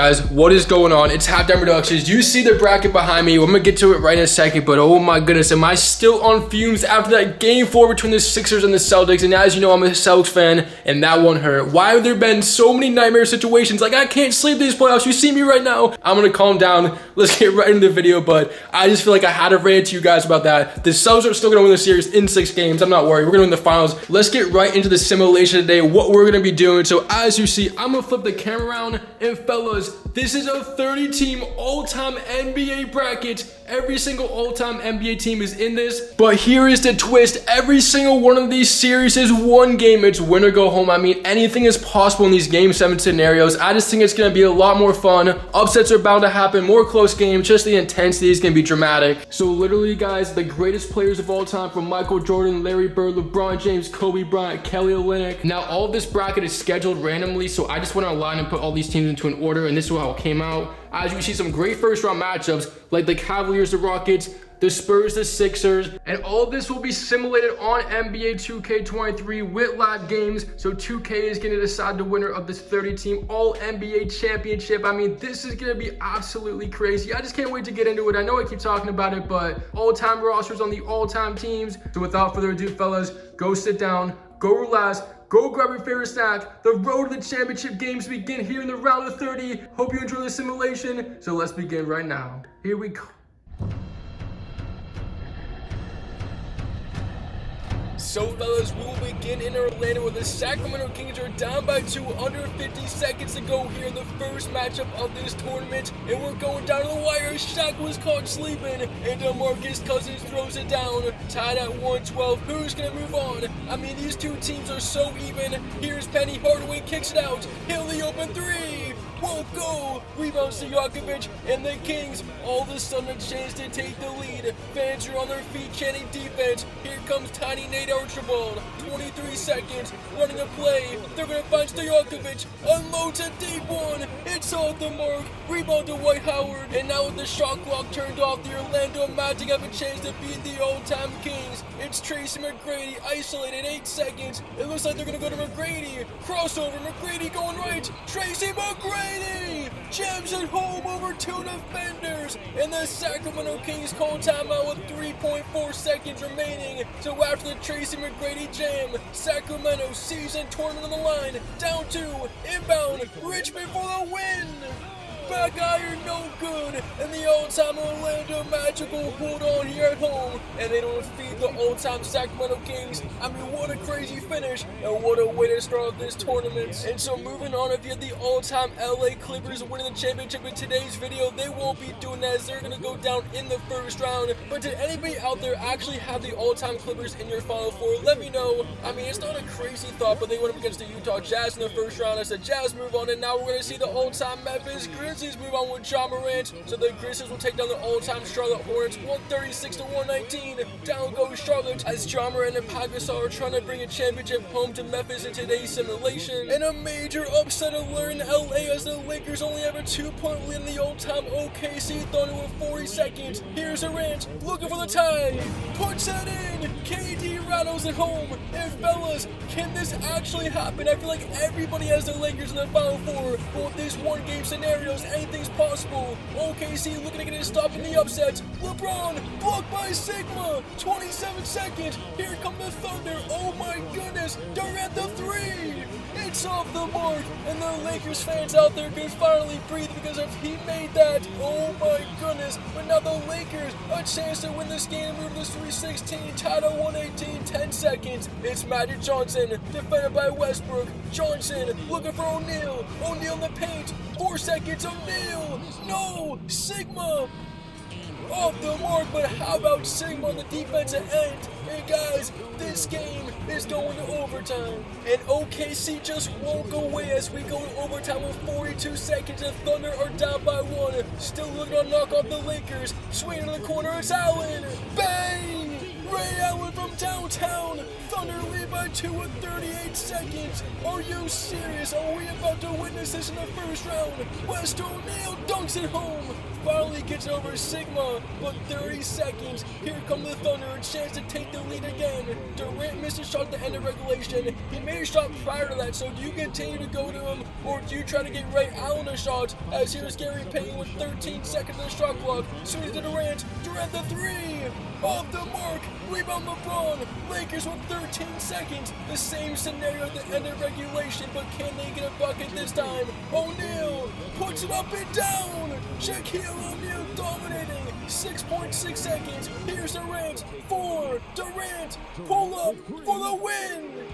guys, what is going on? It's Halftime Productions. You see the bracket behind me. I'm gonna get to it right in a second, but oh my goodness, am I still on fumes after that game 4 between the Sixers and the Celtics? And as you know, I'm a Celtics fan, and that one hurt. Why have there been so many nightmare situations? Like, I can't sleep these playoffs. You see me right now. I'm gonna calm down. Let's get right into the video, but I just feel like I had to rant to you guys about that. The Celtics are still gonna win the series in 6 games. I'm not worried. We're gonna win the finals. Let's get right into the simulation today, what we're gonna be doing. So as you see, I'm gonna flip the camera around, and fellas, this is a 30-team all-time NBA bracket. Every single all-time NBA team is in this, but here is the twist. Every single one of these series is one game. It's win or go home. I mean, anything is possible in these Game 7 scenarios. I just think it's going to be a lot more fun. Upsets are bound to happen, more close games. Just the intensity is going to be dramatic. So literally, guys, the greatest players of all time, from Michael Jordan, Larry Bird, LeBron James, Kobe Bryant, Kelly Olynyk. Now, all of this bracket is scheduled randomly, so I just went online and put all these teams into an order, and this is how it came out. As you see, some great first round matchups like the Cavaliers, the Rockets, the Spurs, the Sixers, and all of this will be simulated on NBA 2K23 with live games. So 2K is going to decide the winner of this 30-team all NBA championship. I mean, this is going to be absolutely crazy. I just can't wait to get into it. I know I keep talking about it, but all-time rosters on the all-time teams. So without further ado, fellas, go sit down, go relax, go grab your favorite snack. The road to the championship games begin here in the round of 30. Hope you enjoy the simulation. So let's begin right now. Here we go. So fellas, we will begin in Orlando where the Sacramento Kings are down by 2, under 50 seconds to go here in the first matchup of this tournament. And we're going down to the wire. Shaq was caught sleeping, and DeMarcus Cousins throws it down. Tied at 112. Who's going to move on? I mean, these two teams are so even. Here's Penny Hardaway, kicks it out. He'll the open three. Won't go. Rebounds to Jokovic, and the Kings all of a sudden a chance to take the lead. Fans are on their feet chanting defense. Here comes Tiny Nate Archibald. 23 seconds, running a play. They're going to find Stojakovic. Unloads a deep one. It's off the mark. Rebound to Dwight Howard. And now with the shot clock turned off, the Orlando Magic have a chance to beat the all-time Kings. It's Tracy McGrady isolated 8 seconds. It looks like they're going to go to McGrady. Crossover, McGrady going right. Tracy McGrady jams it home over 2 defenders. And the Sacramento Kings call timeout with 3.4 seconds remaining. So after the Tracy McGrady jam, Sacramento season tournament on the line. Down 2, inbound, Richmond for the win. Back iron, no good, and the all-time Orlando Magic will hold on here at home, and they don't defeat the all-time Sacramento Kings. I mean, what a crazy finish, and what a way to start off this tournament. And so moving on, if you have the all-time LA Clippers winning the championship in today's video, they won't be doing that as they're going to go down in the first round. But did anybody out there actually have the all-time Clippers in your Final Four? Let me know. I mean, it's not a crazy thought, but they went up against the Utah Jazz in the first round. I said Jazz move on, and now we're going to see the all-time Memphis Grizzlies move on with Ja Morant. So the Grizzlies will take down the all-time Charlotte Hornets 136-119. Down goes Charlotte as Ja Morant and Pau Gasol are trying to bring a championship home to Memphis in today's simulation. And a major upset alert in LA as the Lakers only have a 2-point lead in the all-time OKC Thunder with 40 seconds. Here's Durant looking for the tie. Puts it in. KD rattles it home. And fellas, can this actually happen? I feel like everybody has the Lakers in the Final Four. But with these one-game scenarios, anything's possible. OKC looking to get a stop in the upset. LeBron blocked by Sigma. 27 seconds. Here come the Thunder. Oh my goodness. Durant the three. It's off the mark. And the Lakers fans out there can finally breathe because if he made that, oh my goodness. But now the Lakers a chance to win this game and move to 3-16. Tied at 118. 10 seconds. It's Magic Johnson defended by Westbrook. Johnson looking for O'Neal. O'Neal in the paint. 4 seconds. O'Neal. No. Sigma. Off the mark, but how about Sigma on the defensive end? And guys, this game is going to overtime. And OKC just won't go away as we go to overtime with 42 seconds. The Thunder are down by 1. Still looking to knock off the Lakers. Swinging to the corner, it's Allen. Bang! Ray Allen from downtown. Thunder lead by 2 with 38 seconds. Are you serious? Are we about to witness this in the first round? West O'Neal dunks it home. finally gets over Sigma, but 30 seconds. Here come the Thunder, a chance to take the lead again. Durant missed a shot at the end of regulation. He made a shot prior to that, so do you continue to go to him, or do you try to get Ray Allen a shot? As here's Gary Payton with 13 seconds on the shot clock. Swings to Durant. Durant the three. Off the mark. Rebound LeBron. Lakers with 13 seconds. The same scenario at the end of regulation, but can they get a bucket this time? O'Neal puts it up and down. Shaquille O'Neal dominating. 6.6 seconds. Here's Durant. 4. Durant. Pull up for the win.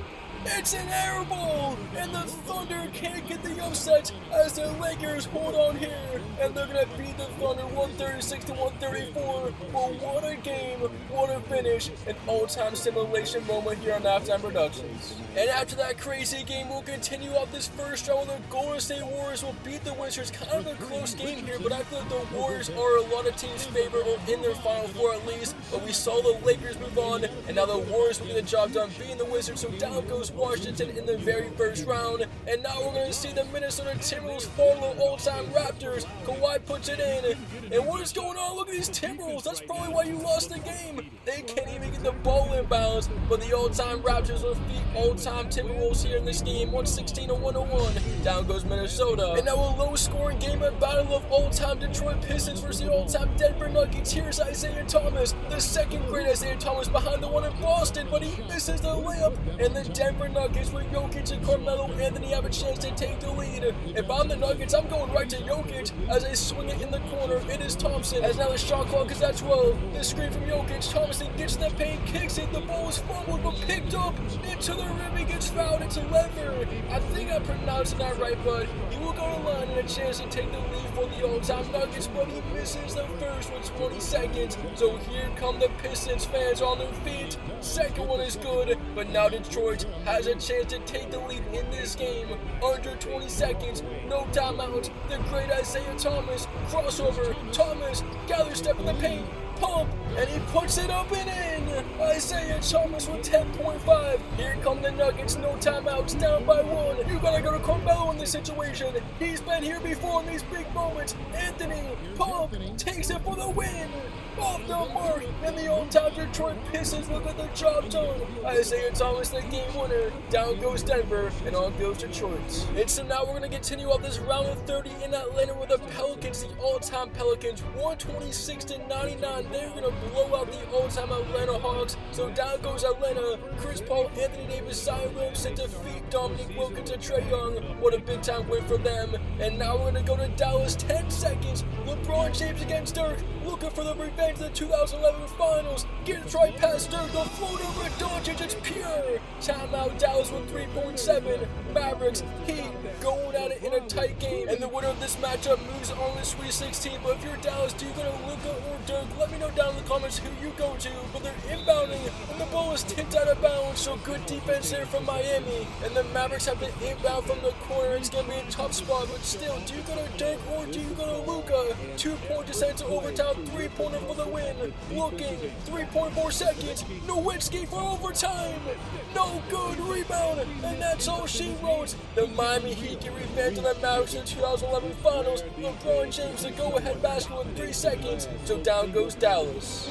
It's an air ball, and the Thunder can't get the upset as the Lakers hold on here, and they're going to beat the Thunder 136-134. But what a game, what a finish, an all-time simulation moment here on Halftime Productions. And after that crazy game, we'll continue off this first round where the Golden State Warriors will beat the Wizards. Kind of a close game here, but I feel like the Warriors are a lot of teams' favorite, or in their Final Four at least. But we saw the Lakers move on, and now the Warriors will get the job done beating the Wizards, so down goes Washington in the very first round, and now we're going to see the Minnesota Timberwolves follow the all-time Raptors. Kawhi puts it in, and what is going on? Look at these Timberwolves. That's probably why you lost the game. They can't even get the ball in bounds, but the all-time Raptors will defeat all-time Timberwolves here in this game, 116-101. Down goes Minnesota, and now a low-scoring game, a battle of all-time Detroit Pistons versus the all-time Denver Nuggets. Here's Isaiah Thomas, the second great Isaiah Thomas behind the one in Boston, but he misses the layup, and the Denver Nuggets with Jokic and Carmelo Anthony have a chance to take the lead. If I'm the Nuggets, I'm going right to Jokic as they swing it in the corner. It is Thompson, as now the shot clock is at 12. The screen from Jokic. Thompson gets in the paint, kicks it. The ball is fumbled but picked up into the rim. He gets fouled. It's Lever. I think I'm pronouncing that right, but he will go to the line and a chance to take the lead for the all-time Nuggets, but he misses the first with 20 seconds. So here come the Pistons fans on their feet. Second one is good, but now Detroit has a chance to take the lead in this game. Under 20 seconds, no timeout. The great Isaiah Thomas, crossover. Thomas gathers step in the paint, pump, and he puts it up and in. Isaiah Thomas with 10.5. Here come the Nuggets, no timeouts, down by 1. You gotta go to Carmelo in this situation. He's been here before in these big moments. Anthony, pump, takes it for the win. Off the mark, and the all-time Detroit Pistons look at the job done. Isaiah Thomas, the game winner. Down goes Denver, and on goes Detroit. And so now we're going to continue up this round of 30 in Atlanta with the Pelicans, the all-time Pelicans, 126-99. They're going to blow out the all-time Atlanta Hawks. So down goes Atlanta. Chris Paul, Anthony Davis, Zion Williamson defeat Dominique Wilkins and Trae Young. What a big-time win for them. And now we're going to go to Dallas, 10 seconds. LeBron James against Dirk, looking for the revenge of the 2011 Finals. Gets right past Dirk, the floater with Doncic, it's pure. Timeout, Dallas with 3.7. Mavericks, Heat, going at it in a tight game. And the winner of this matchup moves on to the Sweet 16. But if you're Dallas, do you go to Luka or Dirk? Let me know down in the comments who you go to. But they're inbounding, and the ball is tipped out of bounds. So good defense there from Miami. And the Mavericks have to inbound from the corner. It's going to be a tough spot. But still, do you go to Dirk or do you go to Luka? 2-point descent to overtime, 3-pointer for the win. Looking, 3.4 seconds. Nowitzki for overtime. No good rebound. And that's all she wrote. The Miami Heat get revenge on the Mavericks in the 2011 Finals. LeBron James the go-ahead basket with 3 seconds. So down goes Dallas.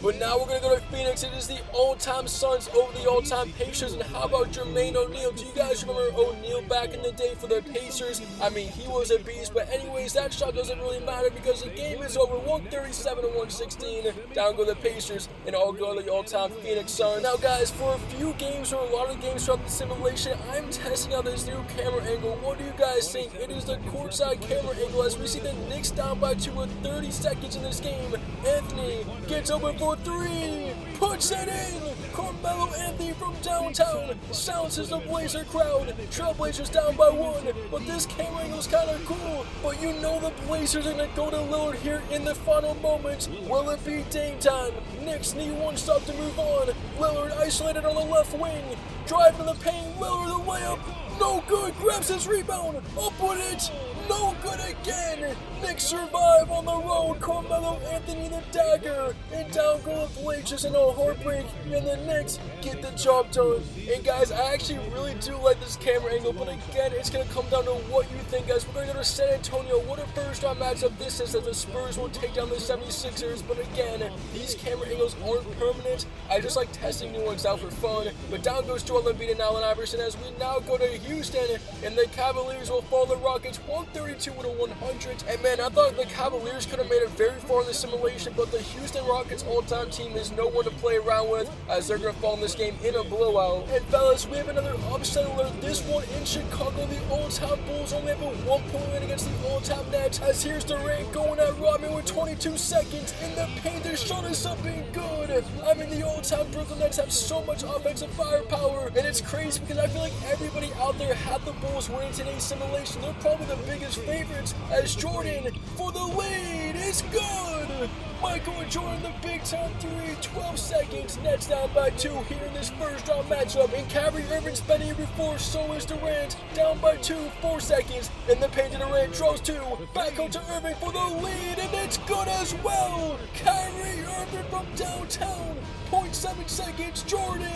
But now we're going to go to Phoenix. It is the all-time Suns over the all-time Pacers. And how about Jermaine O'Neal? Do you guys remember O'Neal back in the day for the Pacers? I mean, he was a beast. But anyways, that shot doesn't really matter because the game is over. 137-116. Down go the Pacers. And all go to the all-time Phoenix Suns. Now, guys, for a few games or a lot of games throughout the simulation, I'm testing out this new camera angle. What do you guys think? It is the courtside camera angle as we see the Knicks down by 2 with 30 seconds in this game. Anthony gets open for 3, puts it in. Carmelo Anthony from downtown silences the Blazer crowd. Trailblazers down by 1, but this camera angle is kind of cool. But you know the Blazers are going to go to Lillard here in the final moments. Will it be Dame time? Knicks need one stop to move on. Lillard isolated on the left wing. Driving to the paint. Lillard the layup. No good. Grabs his rebound. Up with it. no good again. Knicks survive on the road. Carmelo Anthony the dagger. And down go the Blazers in a heartbreak. And the Knicks get the job done. And guys, I actually really do like this camera angle. But again, it's going to come down to what you think, guys. We're going to go to San Antonio. What a first round matchup this is, as the Spurs will take down the 76ers. But again, these camera angles aren't permanent. I just like testing new ones out for fun. But down goes Joel Embiid and Allen Iverson as we now go to Houston. And the Cavaliers will fall the Rockets 132-100. And man, I thought the Cavaliers could have made it very far in the simulation, but the Houston Rockets all-time team is no one to play around with, as they're going to fall in this game in a blowout. And fellas, we have another upset alert. This one in Chicago. The all-time Bulls only have a 1-point win against the all-time Nets, as here's Durant going at Rodman with 22 seconds in the paint. They're showing something good. I mean, the all-time Brooklyn Nets have so much offensive firepower, and it's crazy because I feel like everybody out there had the Bulls winning today's simulation. They're probably the biggest favorites, as Jordan for the lead is good. Michael Jordan, the big time three, 12 seconds. Nets down by 2 here in this first round matchup. And Kyrie Irving's been here before, so is Durant. Down by 2, 4 seconds. In the paint to Durant, draws 2. Back out to Irving for the lead, and it's good as well. Kyrie Irving from downtown. 0.7 seconds, Jordan.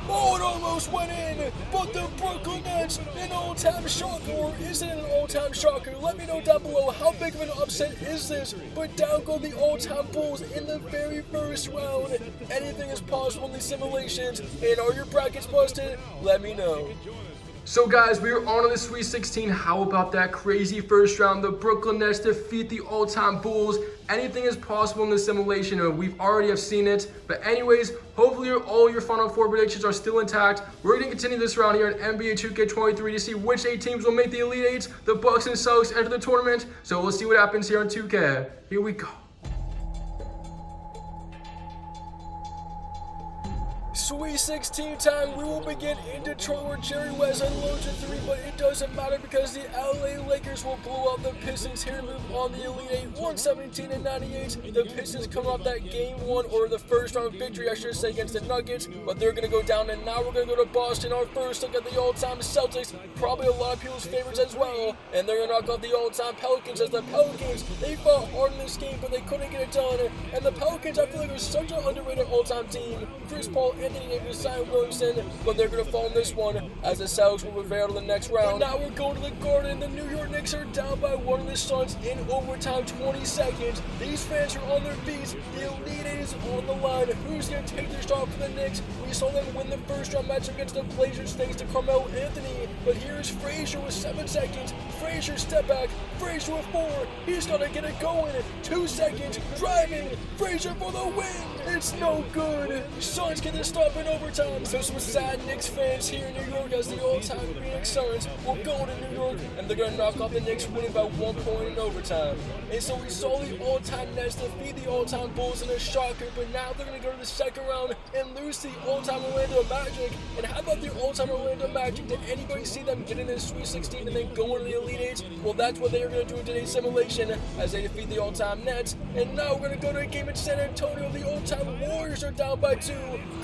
Oh, it almost went in, but the Brooklyn Nets, an all-time shocker, or is it an all-time shocker? Let me know down below, how big of an upset is this? But down go the all-time Bulls in the very first round. Anything is possible in these simulations, and are your brackets busted? Let me know. So guys, we are on to the Sweet 16. How about that crazy first round? The Brooklyn Nets defeat the all-time Bulls. Anything is possible in this simulation, and we've already have seen it. But anyways, hopefully all your Final Four predictions are still intact. We're going to continue this round here in NBA 2K23 to see which 8 teams will make the Elite 8. The Bucks and Celtics enter the tournament. So we'll see what happens here on 2K. Here we go. Sweet 16 time. We will begin in Detroit where Jerry West unloads a 3, but it doesn't matter because the LA Lakers will blow out the Pistons here to move on the Elite 8, 117-98. The Pistons coming off that game 1, or the first round victory, I should say, against the Nuggets, but they're going to go down, and now we're going to go to Boston. Our first look at the all-time Celtics, probably a lot of people's favorites as well, and they're going to knock out the all-time Pelicans, as the Pelicans, they fought hard in this game, but they couldn't get it done, and the Pelicans, I feel like, are such an underrated all-time team. Chris Paul, Anthony Davis, Zion Williamson, but they're going to fall in this one, as the Celtics will prevail to the next round. But now we're going to the Garden. The New York Knicks are down by 1 of the Suns in overtime, 20 seconds. These fans are on their feet. The Elite 8 is on the line. Who's going to take their shot for the Knicks? We saw them win the first round match against the Blazers thanks to Carmelo Anthony, but here's Frazier with 7 seconds. Frazier step back. Frazier with 4. He's going to get it going. 2 seconds. Driving. Frazier for the win. It's no good. Suns get the stop in overtime. So some sad Knicks fans here in New York, as the all-time Phoenix Suns will go to New York, and they're going to knock off the Knicks, winning by 1 point in overtime. And so we saw the all-time Nets defeat the all-time Bulls in a shocker, but now they're going to go to the second round and lose the all-time Orlando Magic. And how about the all-time Orlando Magic? Did anybody see them getting in the Sweet 16 and then going to the Elite 8? Well, that's what they are going to do in today's simulation, as they defeat the all-time Nets. And now we're going to go to a game in San Antonio. The all-time Warriors are down by 2.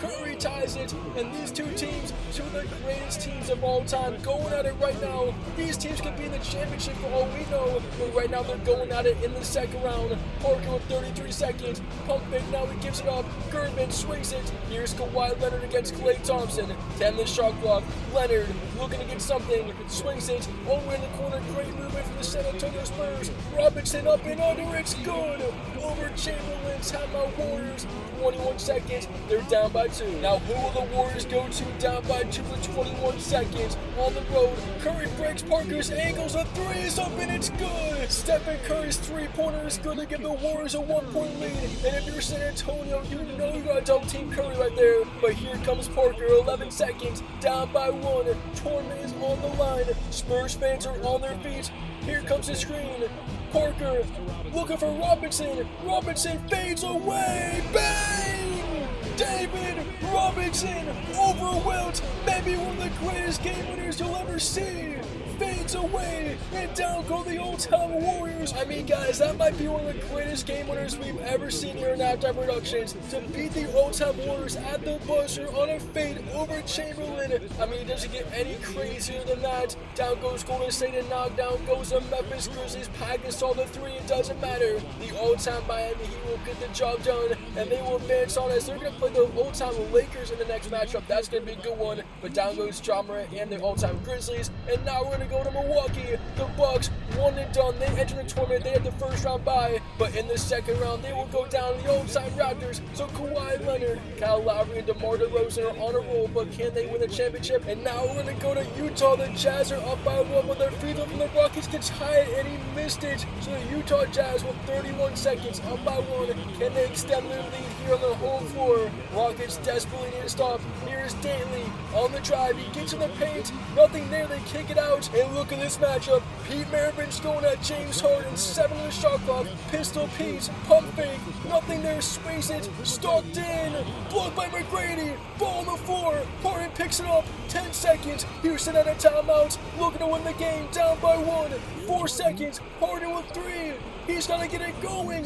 Curry ties it, and these two teams, two of the greatest teams of all time, going at it right now. These teams could be in the championship for all we know, but right now they're going at it in the second round. Parker with 33 seconds. Pump fake, now he gives it up. Gervin swings it. Here's Kawhi Leonard against Klay Thompson. 10 the shot clock. Leonard looking to get something. Swings it all the way in the corner. Great movement from the San Antonio Spurs. Robinson up and under. It's good. Over Chamberlain's timeout Warriors. 21 seconds. They're down by 2. Now who will the Warriors go to down by 2 with 21 seconds on the road? Curry breaks Parker's ankles. A 3 is up and it's good. Stephen Curry's 3-pointer is good to give the Warriors a 1-point lead. And if you're San Antonio, you know you gotta double team Curry right there. But here comes Parker. 11 seconds. Down by 1. Tournament is on the line. Spurs fans are on their feet. Here comes the screen. Parker looking for Robinson. Robinson fades away. Bang! David Robinson over Wilt. Maybe one of the greatest game winners you'll ever see. fades away, and down go the Old Town Warriors. I mean, guys, that might be one of the greatest game winners we've ever seen here in Halftime Productions. To beat the Old Town Warriors at the buzzer on a fade over Chamberlain. I mean, it doesn't get any crazier than that. Down goes Golden State, and knockdown goes the Memphis Grizzlies. Packers all the three, it doesn't matter. The Old Town Miami Heat will get the job done, and they will advance on as they're going to play the Old Town Lakers in the next matchup. That's going to be a good one. But down goes Ja Morant and the Old Town Grizzlies. And now we're going to go to Milwaukee. The Bucks, one and done. They enter the tournament. They had the first round bye. But in the second round, they will go down to the Old Town Raptors. So Kawhi Leonard, Kyle Lowry, and DeMar DeRozan are on a roll. But can they win the championship? And now we're going to go to Utah. The Jazz are up by one, but their free throw from the Rockets gets high, and he missed it. So the Utah Jazz with 31 seconds up by one. Can they extend their lead here on the home floor? Rockets desperately need to stop. Here's Daly on the drive. He gets in the paint. Nothing there. They kick it out. And look at this matchup. Pete Maravin's going at James Harden. 7 on the shot clock. Pistol Pete. Pump fake. Nothing there. Space it. Stockton. Blocked by McGrady. Ball on the floor. Harden picks it up. 10 seconds. Houston at a timeout. Looking to win the game. Down by 1. 4 seconds. Harden with 3. He's got to get it going.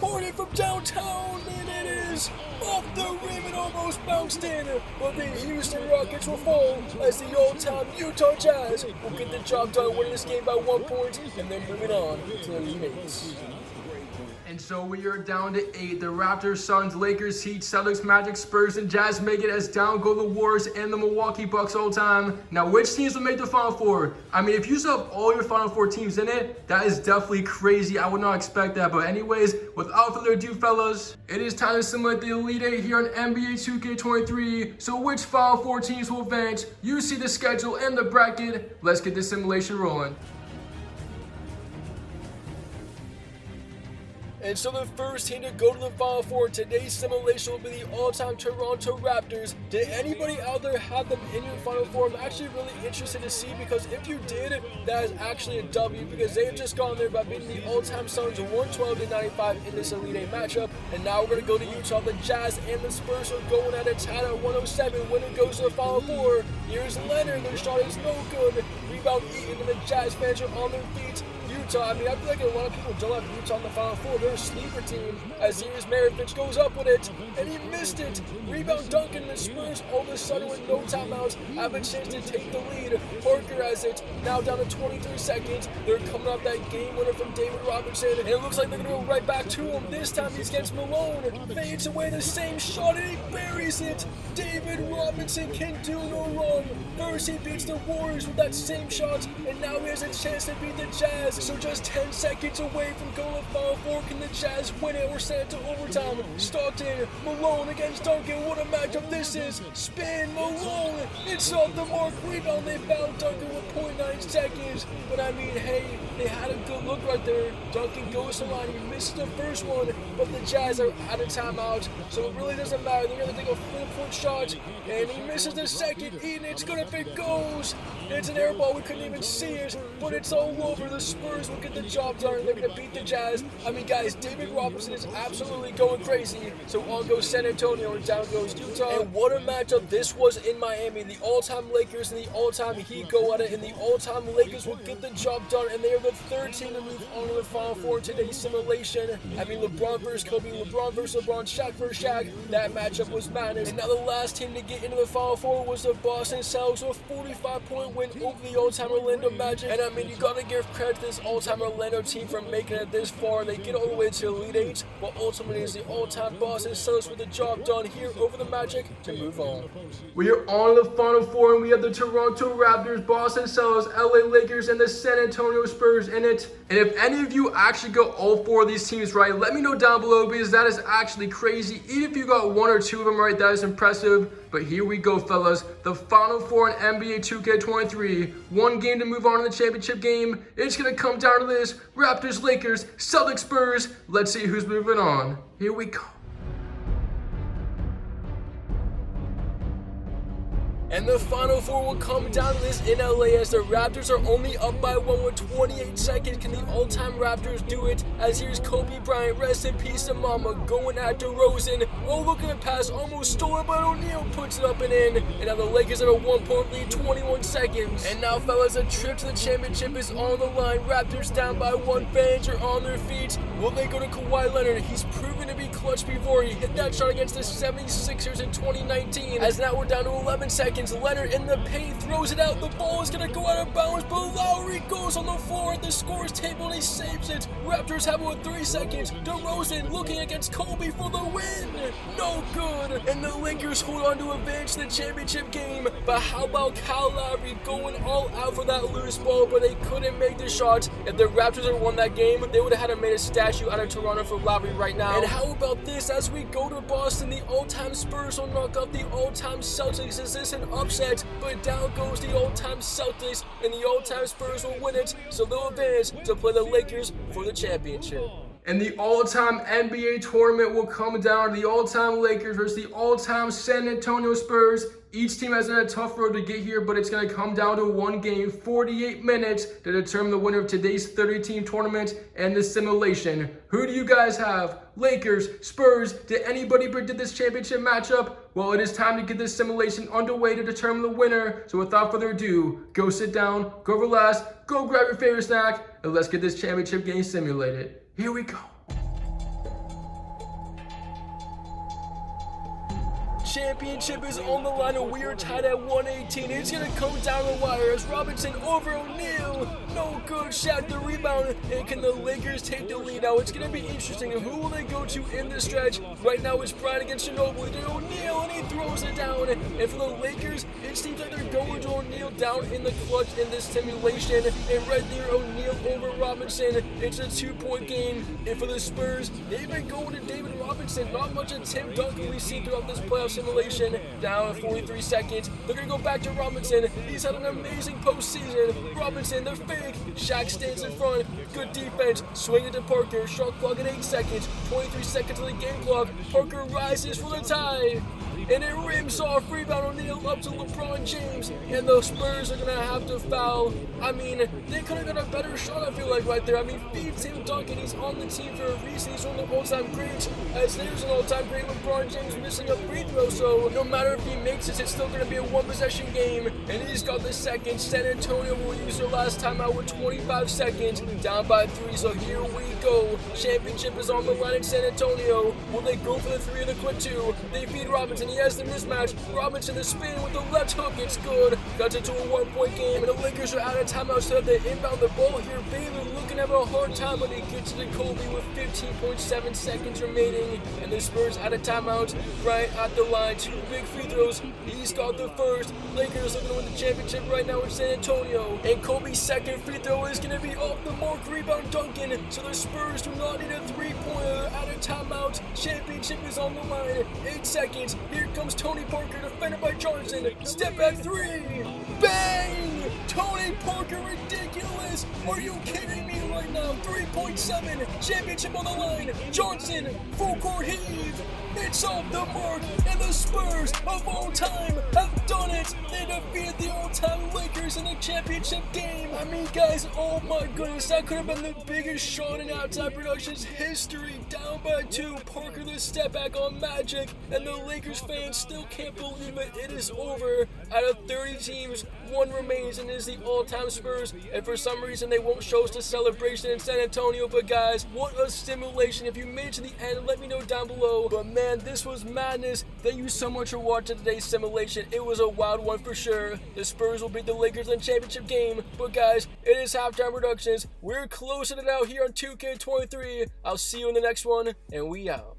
Harden from downtown. And it is off the rim and almost bounced in. But the Houston Rockets will fall as the Old Town Utah Jazz will get the job done, winning this game by 1 point, and then moving on to the Elite Eights. And so we are down to 8. The Raptors, Suns, Lakers, Heat, Celtics, Magic, Spurs, and Jazz make it as down go the Warriors and the Milwaukee Bucks all time. Now, which teams will make the Final Four? I mean, if you still have all your Final Four teams in it, that is definitely crazy. I would not expect that. But anyways, without further ado, fellas, it is time to simulate the Elite Eight here on NBA 2K23. So which Final Four teams will advance? You see the schedule and the bracket. Let's get this simulation rolling. And so the first team to go to the Final Four in today's simulation will be the all-time Toronto Raptors. Did anybody out there have them in your Final Four? I'm actually really interested to see, because if you did, that is actually a W, because they have just gone there by beating the all-time Suns 112-95 in this Elite Eight matchup. And now we're going to go to Utah. The Jazz and the Spurs are going at a tie at 107. Winner goes to the Final Four. Here's Leonard. Their shot is no good. Rebound Eaton, and the Jazz fans are on their feet. Utah, I mean, I feel like a lot of people don't have Utah in the Final Four. They're a sleeper team. As here's Maravich goes up with it, and he missed it. Rebound Duncan, and the Spurs all of a sudden with no timeouts have a chance to take the lead. Parker has it, now down to 23 seconds. They're coming up that game winner from David Robinson, and it looks like they're going to go right back to him. This time he's against Malone. Fades away the same shot, and he buries it. David Robinson can do no wrong. First he beats the Warriors with that same shot, and now he has a chance to beat the Jazz. So just 10 seconds away from going to the Final Four. Can the Jazz win it or send it to overtime? Stockton, Malone against Duncan. What a matchup this is. Spin, Malone. It's off the mark. Rebound. They found Duncan with 0.9 seconds. But I mean, hey, they had a good look right there. Duncan goes to the line. He misses the first one, but the Jazz are out of timeout. So it really doesn't matter. They're going to take a full-point shot, and he misses the second. Eaton, it's good if it goes. It's an air ball. We couldn't even see it, but it's all over. The Spurs will get the job done. They're going to beat the Jazz. I mean, guys, David Robinson is absolutely going crazy. So on goes San Antonio, and down goes Utah. And what a matchup this was in Miami. The all-time Lakers and the all-time Heat go at it, and the all-time Lakers will get the job done, and they are the third team to move on to the Final Four in today's simulation. I mean, LeBron versus Kobe, LeBron versus LeBron, Shaq versus Shaq. That matchup was madness. And now the last team to get into the Final Four was the Boston Celtics with a 45-point win over the all-time Orlando Magic. And I mean, you got to give credit to this all-time Orlando team for making it this far. They get all the way to Elite Eight, but ultimately it's the all-time Boston Celtics with the job done here over the Magic to move on. We are on the Final Four, and we have the Toronto Raptors, Boston Celtics, LA Lakers, and the San Antonio Spurs in it. And if any of you actually got all 4 of these teams right, let me know down below, because that is actually crazy. Even if you got 1 or 2 of them right, that is impressive. But here we go, fellas. The Final Four in NBA 2K23. 1 game to move on in the championship game. It's going to come down to this. Raptors, Lakers, Celtics, Spurs. Let's see who's moving on. Here we go. And the Final Four will come down to this in LA as the Raptors are only up by 1 with 28 seconds. Can the all-time Raptors do it? As here's Kobe Bryant, rest in peace to mama, going at DeRozan. Oh, look at the pass, almost stolen, but O'Neal puts it up and in. And now the Lakers have a 1-point lead, 21 seconds. And now, fellas, a trip to the championship is on the line. Raptors down by 1, fans are on their feet. Will they go to Kawhi Leonard? He's proven to be clutch before. He hit that shot against the 76ers in 2019. As now we're down to 11 seconds. Leonard in the paint throws it out. The ball is going to go out of bounds, but Lowry goes on the floor at the scores table and he saves it. Raptors have it with 3 seconds. DeRozan looking against Kobe for the win. No good. And the Lakers hold on to advance the championship game. But how about Kyle Lowry going all out for that loose ball, but they couldn't make the shots. If the Raptors had won that game, they would have had to made a statue out of Toronto for Lowry right now. And how about this? As we go to Boston, the all-time Spurs will knock out the all-time Celtics. Is this an upset? But down goes the all-time Celtics, and the all-time Spurs will win it, so they'll advance to play the Lakers for the championship. And the all-time NBA tournament will come down to the all-time Lakers versus the all-time San Antonio Spurs. Each team has had a tough road to get here, but it's going to come down to one game, 48 minutes, to determine the winner of today's 30-team tournament and the simulation. Who do you guys have? Lakers, Spurs? Did anybody predict this championship matchup? Well, it is time to get this simulation underway to determine the winner. So without further ado, go sit down, go relax, go grab your favorite snack, and let's get this championship game simulated. Here we go. Championship is on the line and we are tied at 118. It's going to come down the wire as Robinson over O'Neal. No good. Shaq the rebound. And can the Lakers take the lead? Now it's going to be interesting. And who will they go to in the stretch? Right now it's Bryant against Ginobili. Then O'Neal and he throws it down. And for the Lakers, it seems like they're going to O'Neal down in the clutch in this simulation. And right there, O'Neal over Robinson. It's a 2-point game. And for the Spurs, they've been going to David Robinson. Not much of Tim Duncan we see throughout this playoff simulation. Down at 43 seconds. They're going to go back to Robinson. He's had an amazing postseason. Robinson, the fake. Shaq stands in front. Good defense. Swing it to Parker. Shot clock at 8 seconds. 23 seconds on the game clock. Parker rises for the tie. And it rims off. Rebound O'Neal up to LeBron James. And the Spurs are going to have to foul. I mean, they could have got a better shot, I feel like, right there. I mean, feed Tim Duncan. He's on the team for a reason. He's one of the all-time greats. As there's an all-time great, LeBron James missing a free throw. So no matter if he makes it, it's still going to be a one-possession game. And he's got the second. San Antonio will use their last timeout with 25 seconds. Down by 3, so here we go. Championship is on the line in San Antonio. Will they go for the 3 and the quick 2? They feed Robinson. He has the mismatch. Robinson the spin with the left hook. It's good. Cuts it to a 1-point game. And the Lakers are out of timeout, so they inbound the ball here. Baylor looking to have a hard time, but he gets it to Kobe with 15.7 seconds remaining. And the Spurs out of timeout. Bryant at the line. 2 big free throws. He's got the first. Lakers looking to win the championship right now in San Antonio. And Kobe's second free throw is going to be off the mark. Rebound Duncan. So the Spurs do not need a 3-pointer. Out of timeout. Championship is on the line. 8 seconds. Here comes Tony Parker, defended by Johnson. Step back 3. Bang! Tony Parker, ridiculous! Are you kidding me right now? 3.7. Championship on the line. Johnson, full court heave. It's off the mark, and the Spurs of all time have done it. They defeated the all-time Lakers in the championship game. I mean, guys, oh my goodness, that could have been the biggest shot in Outside Productions history. Down by 2, Parker the step back on Magic, and the Lakers fans still can't believe it. It is over. Out of 30 teams, 1 remains, and it is the all-time Spurs. And for some reason, they won't show us the celebration in San Antonio. But guys, what a simulation. If you made it to the end, let me know down below. But man, this was madness. Thank you so much for watching today's simulation. It was a wild one for sure. The Spurs will beat the Lakers in the championship game. But guys, it is Halftime Productions. We're closing it out here on 2K23. I'll see you in the next one, and we out.